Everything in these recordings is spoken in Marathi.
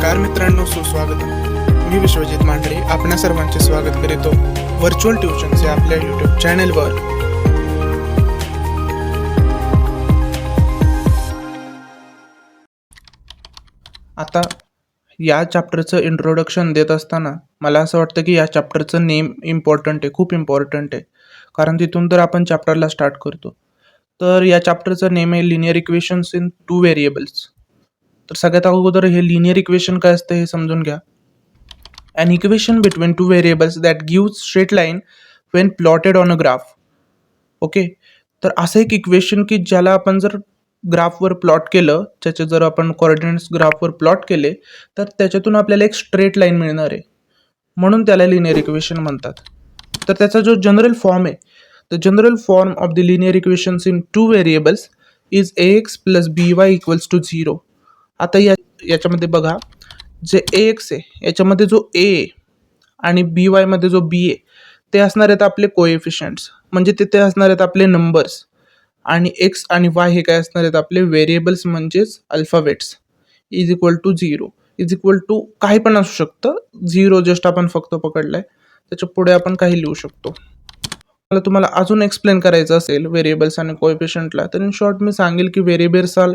नमस्कार मित्रांनो, सुस्वागत. मी विश्वजित मांढरे आपणा सर्वांचे स्वागत करीतो व्हर्च्युअल ट्युशन्स या आपल्या यूट्यूब चॅनेलवर. आता या चॅप्टरचं इंट्रोडक्शन देत असताना मला असं वाटतं की या चॅप्टरचं नेम इम्पॉर्टंट आहे, खूप इम्पॉर्टंट आहे, कारण तिथून तर आपण चॅप्टरला स्टार्ट करतो. तर या चॅप्टरचं नेम आहे लिनियर इक्वेशन्स इन 2 व्हेरिएबल्स. तर सगळ्यात अगोदर हे लिनियर इक्वेशन काय असतं हे समजून घ्या. An equation between two variables that gives straight line when plotted on a graph. Okay, तर असं एक इक्वेशन की ज्याला आपण जर ग्राफवर प्लॉट केलं, त्याचे जर आपण कोऑर्डिनेट्स ग्राफवर प्लॉट केले तर त्याच्यातून आपल्याला एक स्ट्रेट लाईन मिळणार आहे, म्हणून त्याला लिनियर इक्वेशन म्हणतात. तर त्याचा जो जनरल फॉर्म आहे, the general form of the linear equations in 2 variables is ax plus by equals to 0. आता याच्यामध्ये बघा, जे ax आहे याच्यामध्ये जो a आहे आणि by मध्ये जो b आहे ते असणार आहेत आपले कोएफिशियंट्स, म्हणजे तिथे असणार आहेत आपले नंबर्स, आणि x आणि y हे काय असणार आहेत आपले व्हेरिएबल्स म्हणजेच alphabets. Is equal to 0 is equal to काही पण असू शकतं, 0 जस्ट आपण फक्त पकडलाय, त्याच्या पुढे आपण काही लिहू शकतो. मला तुम्हाला अजून एक्सप्लेन करायचं असेल व्हेरिएबल्स आणि कोएफिशियंटला, तर इन शॉर्ट मी सांगेल की variables are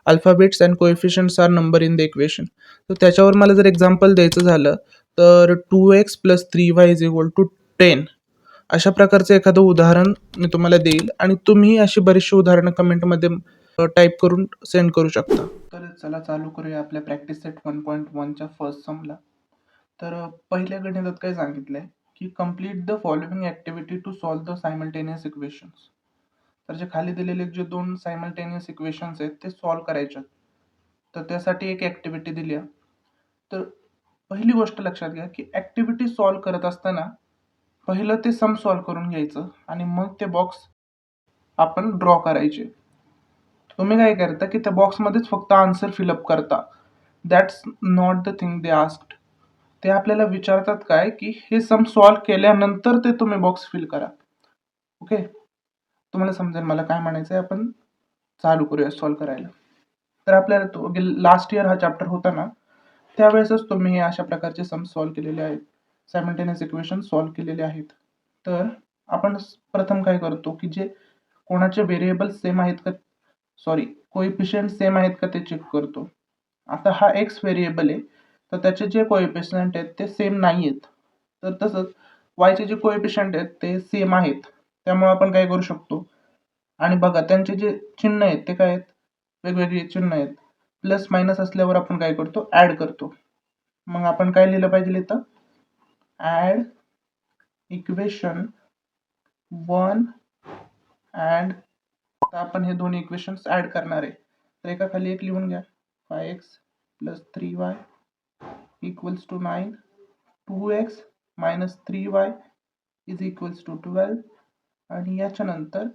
alphabets and coefficients are number in the equation. तर त्याच्यावर मला जर एक्झाम्पल द्यायचं झालं तर 2x plus 3y is equal to 10, अशा प्रकारचं एखादं उदाहरण मी तुम्हाला देईल आणि तुम्ही अशी बरीचशी उदाहरणं कमेंटमध्ये टाईप करून सेंड करू शकता. तर चला चालू करूया आपल्या प्रॅक्टिस सेट 1.1च्या फर्स्ट समला. तर पहिल्या गणितात काय सांगितलंय की complete the following activity to solve the simultaneous equations. तर जे खाली दिलेले जे 2 सायमल्टेनियस इक्वेशन्स आहेत ते सॉल्व करायचे, तर त्यासाठी एक ॲक्टिव्हिटी दिली आहे. तर पहिली गोष्ट लक्षात घ्या की ॲक्टिव्हिटी सॉल्व करत असताना पहिलं ते सम सॉल्व करून घ्यायचं आणि मग ते बॉक्स आपण ड्रॉ करायचे. तुम्ही काय करता की त्या बॉक्समध्येच फक्त आन्सर फिलअप करता. That's not the thing they asked. ते आपल्याला विचारतात काय की हे सम सॉल्व केल्यानंतर ते तुम्ही बॉक्स फिल करा. ओके, तुम्हाला समजेल मला काय म्हणायचं आहे. आपण चालू करूया सॉल्व करायला. तर आपल्याला तो लास्ट इयर हा चॅप्टर होता ना, त्यावेळेसच तुम्ही अशा प्रकारचे सम सॉल्व केलेले आहेत, सायमल्टेनियस इक्वेशन सॉल्व केलेले आहेत. तर आपण प्रथम काय करतो की जे कोणाचे व्हेरिएबल सेम आहेत का, कोएफिशियंट सेम आहेत का ते चेक करतो. आता हा एक्स व्हेरिएबल आहे, तर त्याचे जे कोएफिशियंट आहेत ते सेम नाही आहेत. तर तसंच वायचे जे कोएफिशियंट आहेत ते सेम आहेत, त्यामुळे आपण काय करू शकतो, आणि बघा त्यांचे जे चिन्ह आहेत ते काय आहेत, वेगवेगळे चिन्ह आहेत. प्लस मायनस असल्यावर आपण काय करतो, ॲड करतो. मग आपण काय लिहिलं पाहिजे इथं, ॲड इक्वेशन 1 अँड, तर आपण हे दोन्ही इक्वेशन्स ॲड करणार आहे. तर एका खाली एक लिहून घ्या, 5x plus 3y equals to 9, 2x minus 3y is equals to 12, आणि याच्यानंतर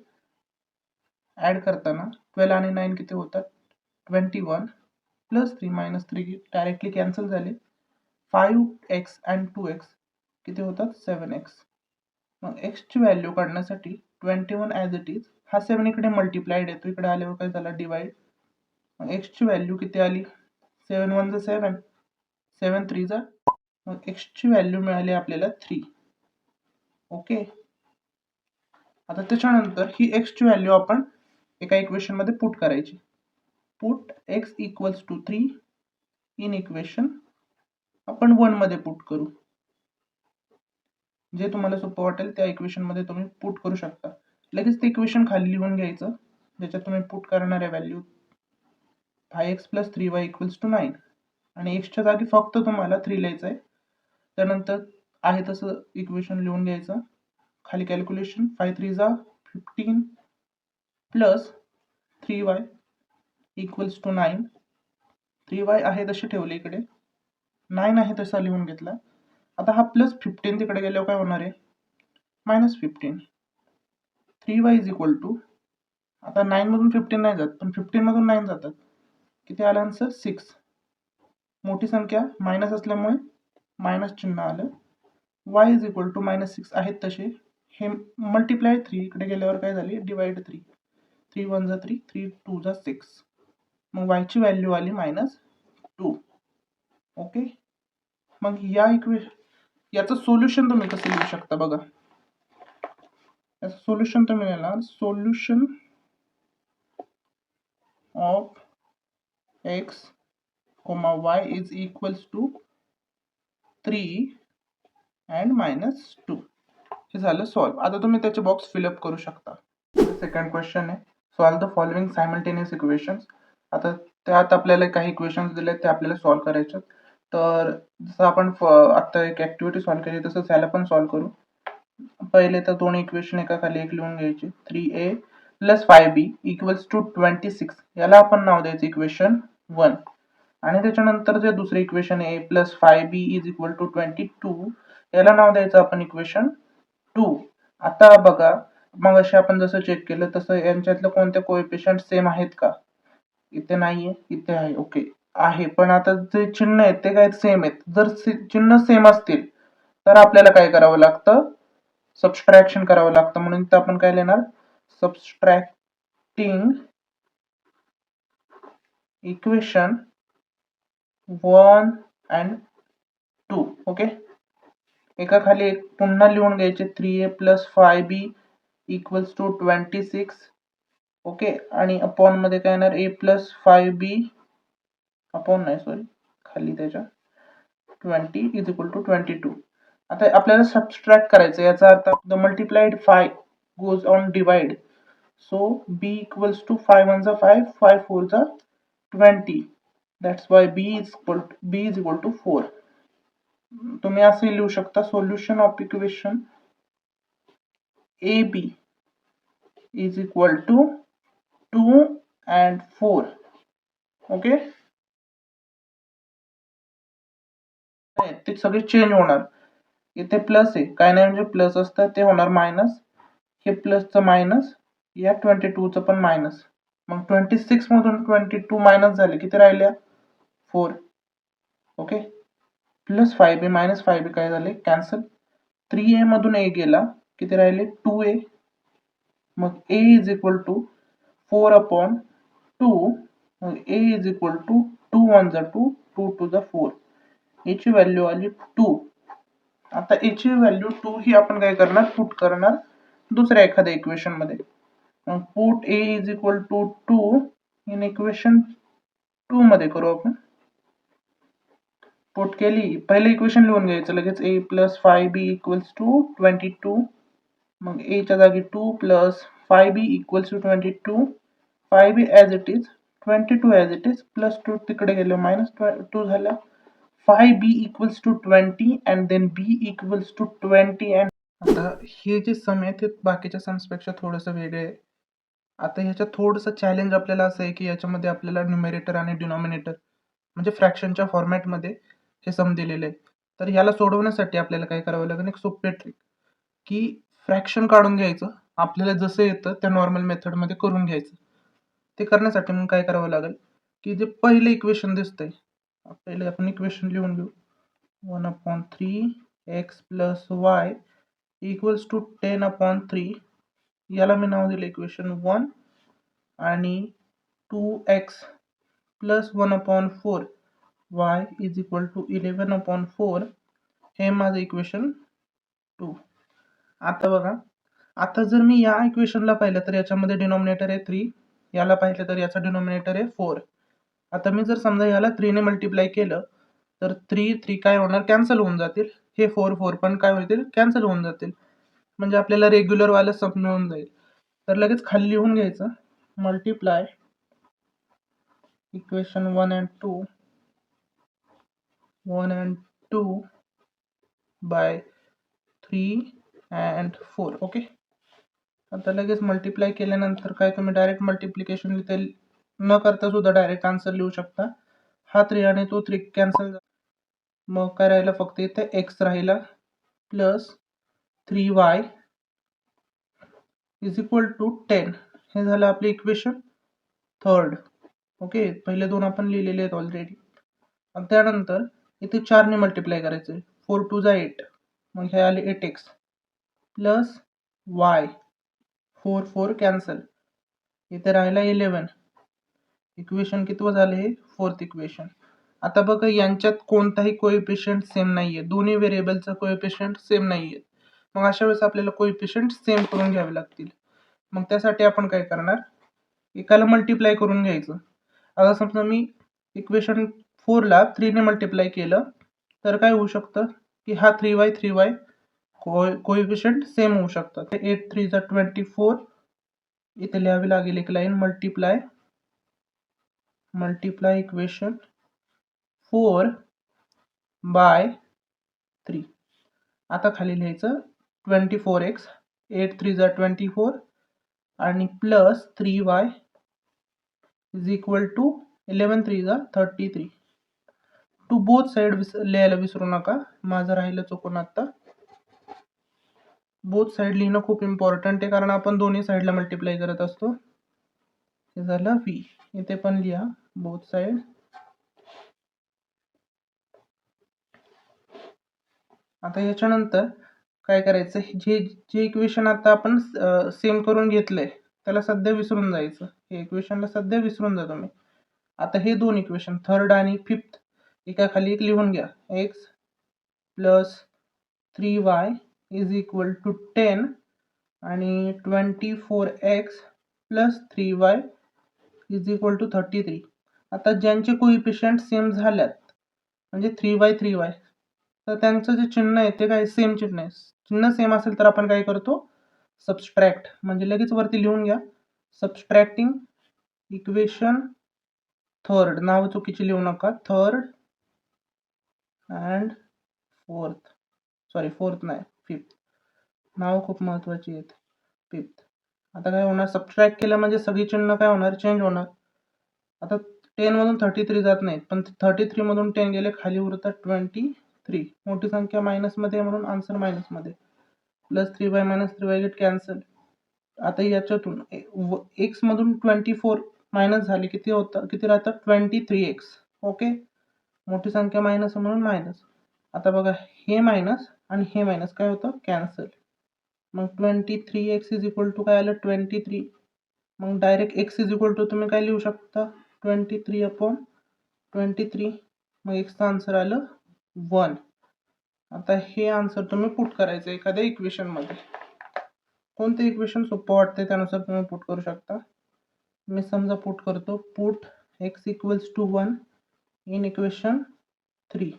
ॲड करताना 12 आणि 9 किती होतात, 21 प्लस 3 मायनस 3 डायरेक्टली कॅन्सल झाले. 5x अँड 2x किती होतात, 7x. मग एक्सची व्हॅल्यू काढण्यासाठी 21 ॲज इट इज, हा 7 इकडे मल्टिप्लाइड येतो, इकडे आल्यावर काय झाला, डिवाइड. मग एक्सची व्हॅल्यू किती आली, 7 1 जा 7, 7 3 जा, मग एक्सची व्हॅल्यू मिळाली आपल्याला 3. ओके, आता त्याच्यानंतर ही एक्सची व्हॅल्यू आपण एका इक्वेशन मध्ये पुट करायची. Put x equals to 3 in equation आपण 1 मध्ये पुट करू. जे तुम्हाला सोपं वाटेल त्या इक्वेशन मध्ये तुम्ही पुट करू शकता. लगेच ते इक्वेशन खाली लिहून घ्यायचं, ज्याच्यात तुम्ही पुट करणाऱ्या value 5x plus 3y equals to 9, आणि एक्सच्या जागी फक्त तुम्हाला 3 लिहायचं आहे. त्यानंतर आहे तसं इक्वेशन लिहून घ्यायचं. खाली कॅल्क्युलेशन, 5 3 जा 15 plus 3y equals to 9. 3y आहे तसे ठेवले इकडे, 9 आहे तसा लिहून घेतला. आता हा प्लस 15 तिकडे गेल्यावर काय होणार आहे, minus 15. 3y is equal to, आता 9 मधून 15 नाही जात, पण 15 मधून 9 जातात, किती आलं आन्सर, 6. मोठी संख्या मायनस असल्यामुळे मायनस चिन्ह आलं. y is equal to minus 6 आहेत तसे, हे मल्टिप्लाय 3 इकडे गेल्यावर काय झाली, डिवाइड 3. 3 1 जा 3, 3 2 जा 6, मग y ची व्हॅल्यू आली -2. ओके. मग याचं सोल्युशन तुम्ही कसं लिहू शकता बघा. याचं सोल्युशन तुम्ही लिहिणार solution of x, y is equals to 3 and -2. हे झालं सॉल्व. आता तुम्ही त्याचे बॉक्स फिलअप करू शकता. सेकंड क्वेश्चन आहे, solve the following simultaneous equations. आता त्यात आपल्याला काही इक्वेशन्स दिले ते आपल्याला सॉल्व करायचे. तर जसं आपण आता एक ऍक्टिव्हिटी सॉल्व केली तसंच ह्याला पण सॉल्व करू. पहिले तर दोन इक्वेशन एका खाली एक लिहून घ्यायची. 3a + 5b = 26. याला आपण नाव द्यायचं इक्वेशन 1. आणि त्याच्यानंतर जे दुसरे इक्वेशन a + 5b = 22 याला नाव द्यायचं आपण इक्वेशन 2. आता बघा, मगाशी आपण जसं चेक केलं तसं यांच्यातलं कोणते कोएफिशियंट सेम आहेत का? इथे नाहीये, इथे आहे. ओके आहे, पण आता जे चिन्ह आहेत ते काय सेम आहेत. जर चिन्ह सेम असतील तर आपल्याला काय करावं लागतं, सबस्ट्रॅक्शन करावं लागतं. म्हणून इथं आपण काय लिहिणार, सबस्ट्रॅक्टिंग इक्वेशन 1 and 2. ओके, एका खाली एक पुन्हा लिहून घ्यायचे. 3a + 5b = 26. ओके, आणि अपॉन मध्ये काय येणार, a + 5b अपॉन नाही सॉरी खाली त्याच्या 20 = 22. आता आपल्याला सबस्ट्रॅक्ट करायचं, याचा earth the multiplied 5 goes on divide. So b = 5 1 5, 5 4 20. That's why b is equal to 4. तुम्ही असे लिहू शकता, solution of equation AB is equal to 2 and 4. Okay, ते सगळे चेंज होणार. इथे प्लस आहे, काय नाही म्हणजे प्लस असतं ते होणार मायनस. हे प्लसचं मायनस, या 22चं पण मायनस. मग 26 मधून 22 मायनस झाले, किती राहिल्या 4. Okay, plus 5b minus 5b काय झाले, कॅन्सल. 3a मधून a गेला, किती राहिले 2a. मग a is equal to 4 upon 2. मग a इज इक्वल टू 2 1 2, 2 2 4. याची व्हॅल्यू आली 2. आता याची व्हॅल्यू 2 ही आपण काय करणार, पुट करणार दुसऱ्या एखाद्या इक्वेशन मध्ये. मग put a is equal to 2 in equation 2 मध्ये करू आपण. पुट केली, पहिले इक्वेशन लिहून घ्यायचं लगेच. a + 5b = 22. मग a च्या जागी 2 + 5b = 22. 5b as it is, 22 as it is, plus 2 तिकडे गेलं -2 झालं. 5b = 20 and then b = 20. and आता हे जे सम आहे ते बाकीच्या सम्सपेक्षा थोडंसं वेगळे आहे. आता ह्याच्यात थोडंसं चॅलेंज आपल्याला असं आहे की याच्यामध्ये आपल्याला न्यूमरेटर आणि डिनॉमिनेटर म्हणजे फ्रॅक्शनच्या फॉर्मॅटमध्ये हे सम दिलेले आहे. तर ह्याला सोडवण्यासाठी आपल्याला काय करावं लागेल, एक सोपे ट्रिक, की फ्रॅक्शन काढून घ्यायचं. आपल्याला जसं येतं त्या नॉर्मल मेथडमध्ये करून घ्यायचं. ते करण्यासाठी मग काय करावं लागेल, की जे पहिले इक्वेशन दिसतंय, पहिले आपण इक्वेशन लिहून घेऊ. 1/3 x + y = 10/3. याला मी नाव दिलं इक्वेशन 1. आणि 2x + 1/4 y = 11/4 हे माझं इक्वेशन 2. आता बघा, आता जर मी या इक्वेशनला पाहिलं तर याच्यामध्ये डिनॉमिनेटर आहे 3, याला पाहिलं तर याचा डिनॉमिनेटर आहे 4. आता मी जर समजा याला 3 ने मल्टिप्लाय केलं तर 3 काय होणार, कॅन्सल होऊन जातील. हे 4 पण काय होतील, कॅन्सल होऊन जातील. म्हणजे आपल्याला रेग्युलर वाला सम मिळून जाईल. तर लगेच खाली लिहून घ्यायचं, multiply equation 1 and 2 by 3 and 4. Okay, आता लगेच मल्टिप्लाय केल्यानंतर काय तुम्ही डायरेक्ट मल्टिप्लिकेशन न करता सुद्धा डायरेक्ट आन्सर लिहू शकता. हा 3 आणि तो 3 कॅन्सल. मग काय राहिलं, फक्त इथे x राहिला प्लस 3y = 10. हे झालं आपले इक्वेशन 3. ओके, पहिले दोन आपण लिहिलेले आहेत ऑलरेडी. त्यानंतर इथे 4 ने मल्टिप्लाय करायचे. 4 2 8, मग हे आले 8x प्लस y. 4 4 कॅन्सल, इथे राहिला 11. इक्वेशन किती झाले, हे 4th इक्वेशन. आता बघा यांच्यात कोणताही कोएफिशियंट सेम नाहीये, दोन्ही व्हेरिएबलचा कोएफिशियंट सेम नाहीये. मग अशा वेळेस आपल्याला कोएफिशियंट सेम करून घ्यावे लागतील. मग त्यासाठी आपण काय करणार, एकाला मल्टिप्लाय करून घ्यायचं. आता समजा मी इक्वेशन 4 ला 3 ने मल्टिप्लाय केलं तर काय होऊ शकतं की हा 3y कोएफिशियंट सेम होऊ शकतात. 8 3 जा 24, इथे लिहावी लागेल एक लाईन, मल्टिप्लाय इक्वेशन 4 बाय 3. आता खाली लिहायचं 24x, 8 3 जा 24 आणि plus 3y is equal to 11 3 जा 33. टू बोथ साइड लिहायला विसरू नका, माझं राहिलं चुकून आता. बोथ साइड लिहिणं खूप इम्पॉर्टंट आहे, कारण आपण दोन्ही साइडला मल्टिप्लाय करत असतो. हे झालं v, इथे पण लिहा बोथ साइड. आता याच्यानंतर काय करायचं, जे इक्वेशन आता आपण सेम करून घेतलंय त्याला सध्या विसरून जायचं. हे इक्वेशनला सध्या विसरून जा तुम्ही. आता हे दोन इक्वेशन थर्ड आणि फिफ्थ एका खाली एक लिहून घ्या. x plus 3y is equal to 10 आणि 24x plus 3y is equal to 33. आता ज्यांचे कोइफिशियंट सेम झाल्यात म्हणजे 3y तर त्यांचं जे चिन्ह आहे ते काय सेम चिन्ह आहे. चिन्ह सेम असेल तर आपण काय करतो, सबस्ट्रॅक्ट, म्हणजे लगेच वरती लिहून घ्या, सबस्ट्रॅक्टिंग इक्वेशन थर्ड, नाव चुकीची लिहू नका, third and fourth, sorry fourth नाही फिफ्थ, नाव खूप महत्वाची आहेत, फिफ्थ. आता काय होणार, सबस्ट्रॅक्ट केलं म्हणजे सगळी चिन्ह काय होणार, चेंज होणार. आता 10 मधून 33 जात नाहीत, पण 33 मधून 10 गेले खाली उरतात 23. मोठी संख्या मायनस मध्ये म्हणून आन्सर मायनस मध्ये. Plus 3y minus 3y get cancel. आता याच्यातून x मधून 24 मायनस झाले, किती राहतात 23x. ओके, मोठी संख्या मायनस म्हणून मायनस. आता बघा हे मायनस आणि हे मायनस काय होतं, कॅन्सल. मग 23x इज इक्वल टू काय आलं 23. मग direct x is equal to तुम्ही काय लिहू शकता 23/23. मग एक्सचं आन्सर आलं 1. आता हे आन्सर तुम्ही पुट करायचं एखाद्या इक्वेशन मध्ये. कोणतं इक्वेशन सोपं वाटते त्यानुसार तुम्ही पुट करू शकता. मी समजा पुट करतो, put x equals to 1 in equation 3.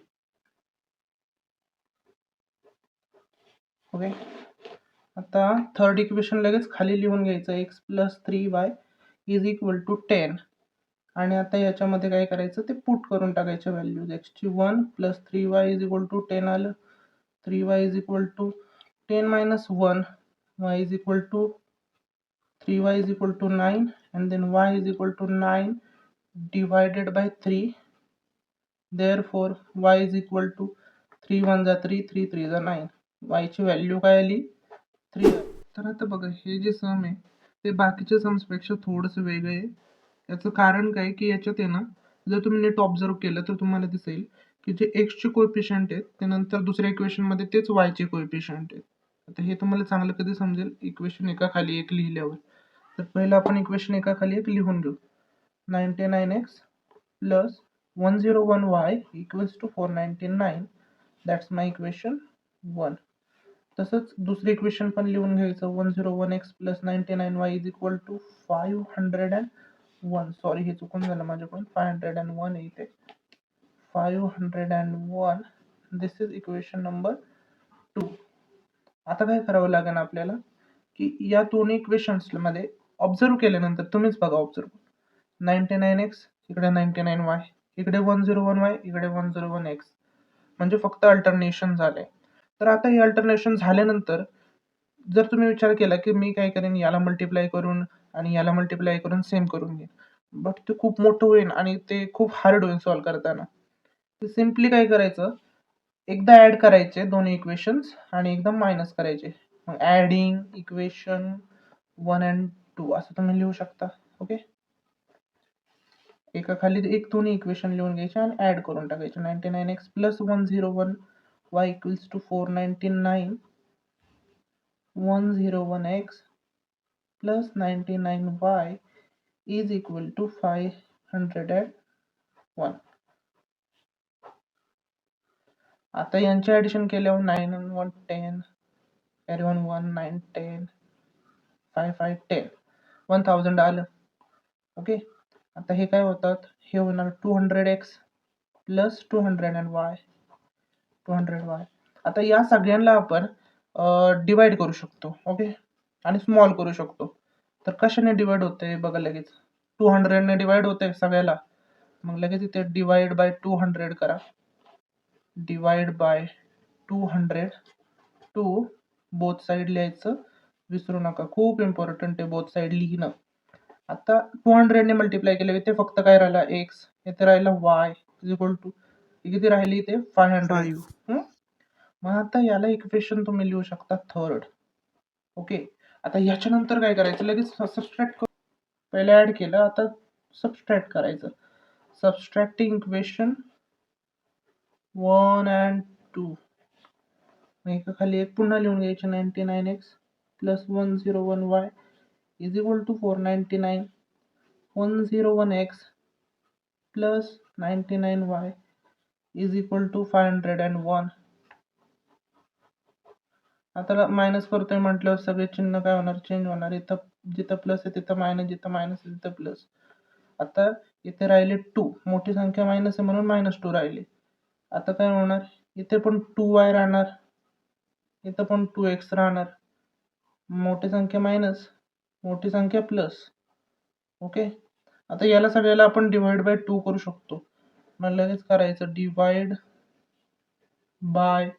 Okay, आता थर्ड इक्वेशन लगेच खाली लिहून घ्यायचं, x plus 3y is equal to 10. आणि आता याच्यामध्ये काय करायचं, ते पुट करून टाकायचे व्हॅल्यूज. x ची 1 plus 3y is equal to 10 आलं. 3y is equal to 10 minus 1, y is equal to 3y is equal to 9 and then y is equal to 9 divided by 3. Therefore y is equal to 3 1 जा 3, 3 3 जा 9. y ची व्हॅल्यू काय आली 3. तर आता बघा हे जे सम आहे ते बाकीच्या सम्सपेक्षा थोडंसं वेगळं आहे. याचं कारण काय की याच्यात आहे ना, जर तुम्ही नीट ऑब्झर्व केलं तर तुम्हाला दिसेल की जे x चे कोएफिशियंट आहेत ते नंतर दुसऱ्या इक्वेशन मध्ये तेच y चे कोएफिशियंट आहेत. आता हे तुम्हाला चांगलं कधी समजेल, इक्वेशन एका खाली एक लिहिल्यावर. तर पहिलं आपण इक्वेशन एका खाली एक लिहून घेऊ. 99x plus 101y equals to 499. That's my equation 1. तसंच दुसरे इक्वेशन पण लिहून घ्यायचं, 101x plus 99y is equal to 501. Sorry हे चुकून झालं माझ्याकडून, 501 आहे इथे, 501. This is equation number 2. आता काय करावं लागेल आपल्याला की या दोन इक्वेशन्स मध्ये ऑब्झर्व केल्यानंतर तुम्हीच बघा, ऑब्झर्व 99x इकडे 99y, इकडे 101y, इकडे 101x, म्हणजे फक्त अल्टरनेशन झालंय. तर आता हे अल्टरनेशन झाल्यानंतर जर तुम्ही विचार केला की मी काय करेन, याला मल्टिप्लाय करून आणि याला मल्टिप्लाय करून सेम करून घेईन, बट ते खूप मोठं होईल आणि ते खूप हार्ड होईल सॉल्व करताना. ते सिम्पली काय करायचं, एकदा ऍड करायचे दोन्ही इक्वेशन्स आणि एकदम मायनस करायचे. मग ऍडिंग इक्वेशन 1 and 2 असं तुम्ही लिहू शकता. ओके, एका खाली एक दोन्ही इक्वेशन लिहून घ्यायचे आणि ऍड करून टाकायचे. 99x plus 101y equals to 499. 101x plus 99y is equal to 501. आता यांचे ॲडिशन केल्यावर 9 आणि 1 10, कॅरी ऑन 1 9 10 5 5 10 1000 आलं. ओके, आता हे काय होतात, हे होणार 200x प्लस 200y 200y. आता या सगळ्यांना आपण डिवाइड करू शकतो. ओके, आणि स्मॉल करू शकतो. तर कशाने डिवाइड होते बघा, लगेच 200 ने डिवाइड होते सगळ्याला. मग लगेच इथे डिवाइड बाय 200 करा. Divide by 200 to both side लिहायचं विसरू नका, खूप इम्पॉर्टंट आहे बोथ साईड लिहिणं. आता 200 ने मल्टिप्लाय केलं, इथे फक्त काय राहिला x, इथे राहिला y इज इक्वल टू किती राहिली इथे 500. मग आता याला इक्वेशन तुम्ही लिहू शकता थर्ड. ओके, आता याच्यानंतर काय करायचं, लगेच सबस्ट्रॅक्ट करू. पहिले ऍड केलं, आता सबस्ट्रॅक्ट करायचं. Subtracting equation 1 and 2. एका खाली एक पुन्हा लिहून घ्यायचे, 99x plus 101y is equal to 499. 101x plus 99y is equal to 501. आता मायनस करतोय म्हटल्यावर सगळे चिन्ह काय होणार, चेंज होणार. इथं जिथं प्लस आहे तिथं मायनस, जिथं मायनस आहे तिथं प्लस. आता इथे राहिले 2, मोठी संख्या मायनस आहे म्हणून -2 राहिले. आता काय होणार, इथे पण 2y राहणार, इथं पण 2x राहणार. मोठी संख्या मायनस, मोठी संख्या प्लस. ओके, आता याला सगळ्याला आपण डिवाइड बाय 2 करू शकतो. मग लगेच करायचं, डिवाइड बाय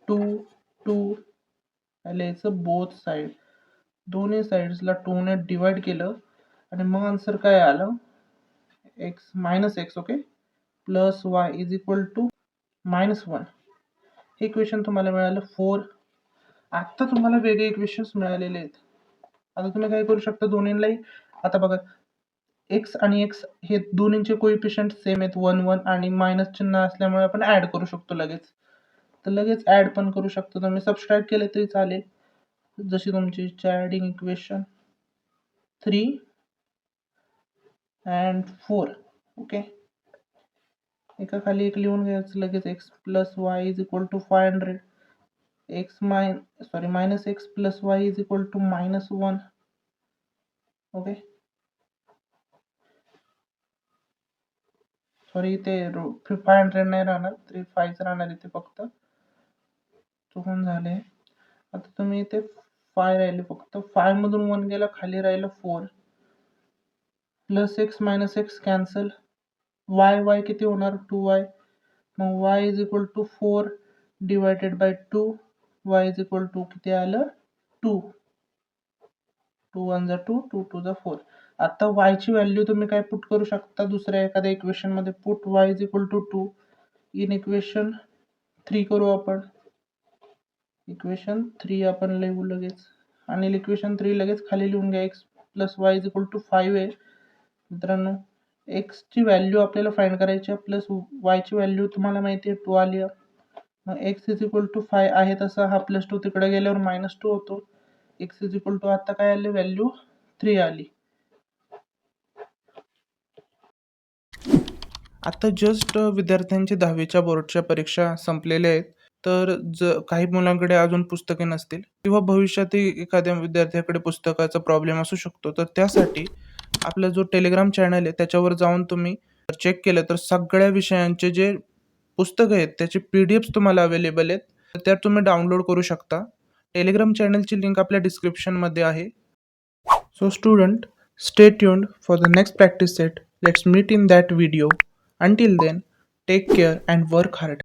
2 लिहायचं बोथ साईड. दोन्ही साईड्सला 2 ने डिवाइड केलं आणि मग आन्सर काय आलं, x minus x. Okay, plus y is equal to -1. हे इक्वेशन तुम्हाला मिळालं 4. आता तुम्हाला वेगळे इक्वेशन्स मिळालेले आहेत. आता तुम्ही काय करू शकता, दोन्हीलाही आता बघा, x आणि x हे दोन्हींचे कोइफिशियंट सेम आहेत, 1 1, आणि मायनस चिन्ह असल्यामुळे आपण ऍड करू शकतो लगेच. तर लगेच ऍड पण करू शकतो तुम्ही, सबस्ट्रॅक्ट केले तरी चालेल, जशी तुमची इच्छा. Adding equation 3 and 4. ओके, एका खाली एक लिहून घ्यायचं लगेच, x plus y is equal to 500. Minus x plus y is equal to -1. Okay, sorry इथे 500 नाही राहणार, 5 राहणार इथे, फक्त चुकून झाले. आता तुम्ही इथे 5 राहिले, फक्त 5 मधून 1 गेला, खाली राहिलं 4. Plus x minus x cancel, y किती होणार, 2y. मग y is equal to 4 divided by 2. y is equal to किती आलं, 2. 2 1 जा 2, 2 2 जा 4. आता y ची व्हॅल्यू तुम्ही काय पुट करू शकता, दुसऱ्या एखाद्या इक्वेशन मध्ये put y is equal to 2 in equation 3 करू आपण. इक्वेशन 3 आपण लिहू लगेच, आणि इक्वेशन 3 लगेच खाली लिहून घ्या. x plus y is equal to 5 आहे मित्रांनो. x ची व्हॅल्यू आपल्याला फाइंड करायची आहे, प्लस y ची व्हॅल्यू तुम्हाला माहिती आहे 2 आली. मग x इज इक्वल टू 5 आहे तसा, हा +2 तिकडे गेल्यावर -2 होतो. x इज इक्वल टू आता काय आली व्हॅल्यू, 3 आली. आता जस्ट विद्यार्थ्यांची 10वीच्या बोर्डच्या परीक्षा संपलेल्या आहेत. तर काही मुलांकडे अजून पुस्तके नसतील किंवा भविष्यातही एखाद्या विद्यार्थ्याकडे पुस्तकाचा प्रॉब्लेम असू शकतो, तर त्यासाठी आपला जो टेलिग्राम चॅनल आहे त्याच्यावर जाऊन तुम्ही चेक केलं तर सगळ्या विषयांचे जे पुस्तकं आहेत त्याचे PDF तुम्हाला अवेलेबल आहेत, तर त्या तुम्ही डाउनलोड करू शकता. टेलिग्राम चॅनलची लिंक आपल्या डिस्क्रिप्शनमध्ये आहे. So student, stay tuned for the next practice set. Let's meet in that video. Until then, take care and work hard.